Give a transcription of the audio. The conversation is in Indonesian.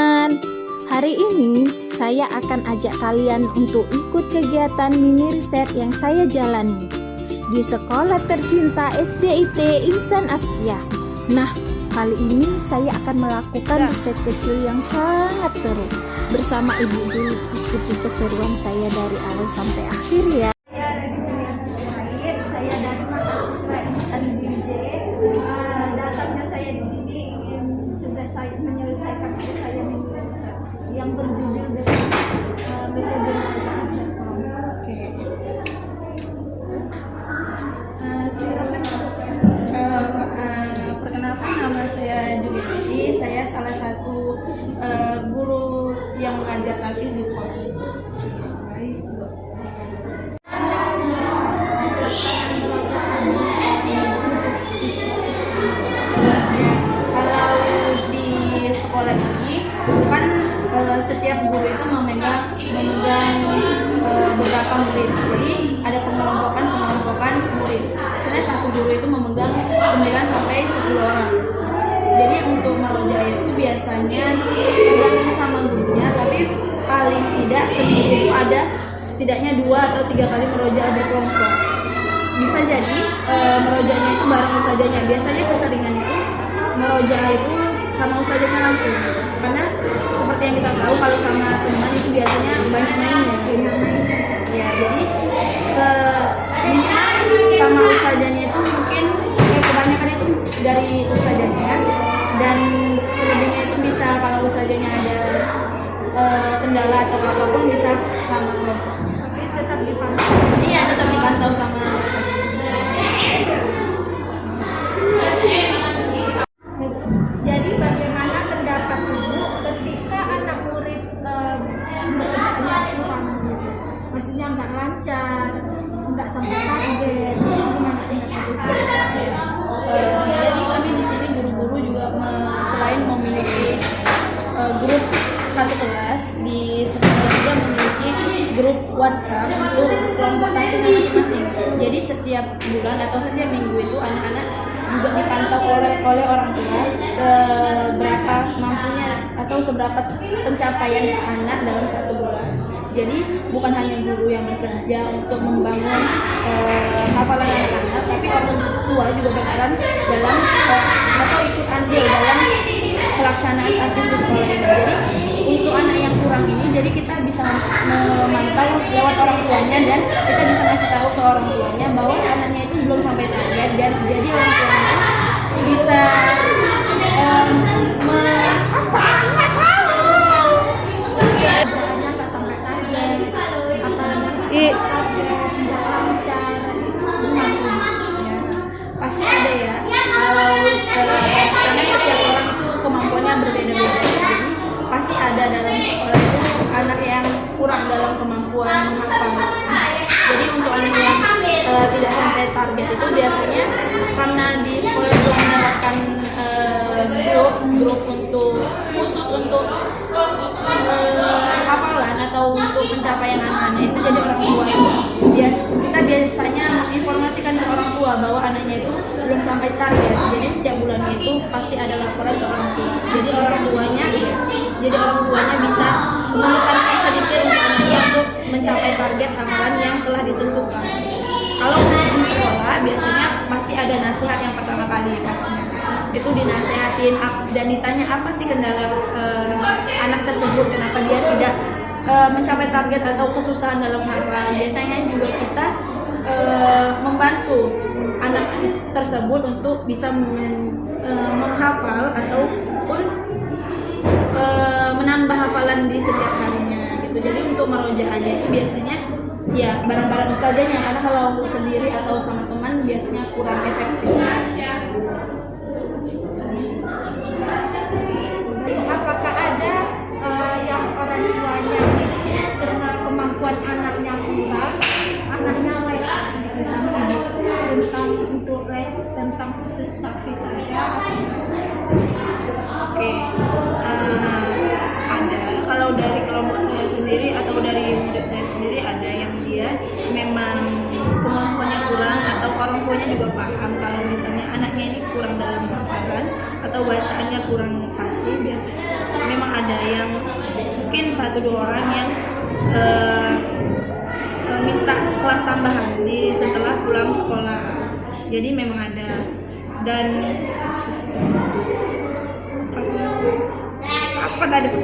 teman-teman, hari ini saya akan ajak kalian untuk ikut kegiatan mini riset yang saya jalani di Sekolah Tercinta SDIT Insan Askia. Nah, kali ini saya akan melakukan riset kecil yang sangat seru bersama Ibu Juli. Ikuti keseruan saya dari awal sampai akhir ya. Saya dari mahasiswa Insan BJ. Datangnya saya di sini ingin tugas saya menyelesaikan tugas saya yang berjudul dengan metode belajar platform. Oke. Perkenalkan, nama saya Juli. Saya salah satu guru yang mengajar tafis di sekolah ini. Kalau di sekolah ini kan setiap guru itu memegang beberapa murid. Jadi ada pengelompokan murid. Misalnya satu guru itu memegang 9 sampai 10 orang. Jadi untuk meroja itu biasanya tergantung sama gurunya, tapi paling tidak seminggu itu ada setidaknya 2 atau 3 kali meroja berkelompok. Bisa jadi merojanya itu bareng ustazahnya. Biasanya keseringan itu meroja itu sama ustazahnya langsung, karena seperti yang kita tahu kalau sama teman itu biasanya banyak mainnya. Ya, jadi minimal sama ustazahnya itu mungkin kebanyakan itu dari ustazahnya, dan selebihnya itu bisa kalau ustazahnya ada kendala atau apapun bisa sama kelompoknya. Tapi tetap dipantau. Iya, tetap dipantau sama ustazahnya. Jadi bagaimana pendapat Ibu ketika anak murid bekerjanya kurang, maksudnya nggak lancar, nggak sampai target, gimana pendapat Ibu? Jadi kami di sini guru-guru juga selain memiliki grup satu kelas, di sekolah juga memiliki grup WhatsApp untuk kelompok tafsir masing-masing. Jadi setiap bulan atau setiap minggu itu anak-anak juga dipantau oleh orang tua seberapa mampunya atau seberapa pencapaian anak dalam satu bulan. Jadi bukan hanya guru yang bekerja untuk membangun hafalan anak-anak, tapi orang tua juga berperan dalam atau ikut andil dalam pelaksanaan aktif di sekolah ini. Jadi untuk anak yang kurang ini, jadi kita bisa memantau lewat orang tuanya, dan kita bisa kasih tahu ke orang tuanya bahwa anaknya itu belum sampai target, dan jadi orang tuanya itu bisa pasti ada ya. Kalau karena setiap orang itu kemampuannya berbeda-beda, jadi pasti ada dalam sekolah itu anak yang kurang dalam kemampuan menghafal. Jadi untuk anak yang tidak sampai target itu biasanya karena di sekolah itu menerapkan grup untuk khusus untuk hafalan atau untuk pencapaian anak-anak itu. Jadi orang tua itu kita biasanya menginformasikan ke orang tua bahwa anaknya itu belum sampai target. Jadi setiap bulannya itu pasti ada laporan ke orang tua. Jadi orang tuanya bisa menekankan sedikit untuk anaknya untuk mencapai target hafalan yang telah ditentukan. Kalau di sekolah biasanya pasti ada nasihat yang pertama kali pastinya. Itu dinasehatin dan ditanya apa sih kendala anak tersebut, kenapa dia tidak mencapai target atau kesusahan dalam hafalan. Biasanya juga kita membantu anak tersebut untuk bisa menghafal ataupun menambah hafalan di setiap harinya gitu. Jadi untuk merojaannya itu biasanya ya bareng-bareng ustazahnya, karena kalau sendiri atau sama teman biasanya kurang efektif. Apakah ada yang orang tuanya karena kemampuan anaknya kurang, anaknya les sama ibu tentang untuk les tentang khusus tafis saja? Oke, ada. Kalau dari kelompok saya sendiri atau dari murid saya sendiri ada yang dia memang kemampuannya kurang, atau orang tuanya juga paham kalau misalnya anaknya ini kurang dalam hafalan atau bacaannya kurang fasih. Biasanya memang ada ada yang mungkin 1-2 orang yang minta kelas tambahan setelah pulang sekolah. Jadi memang ada. Dan apa tadi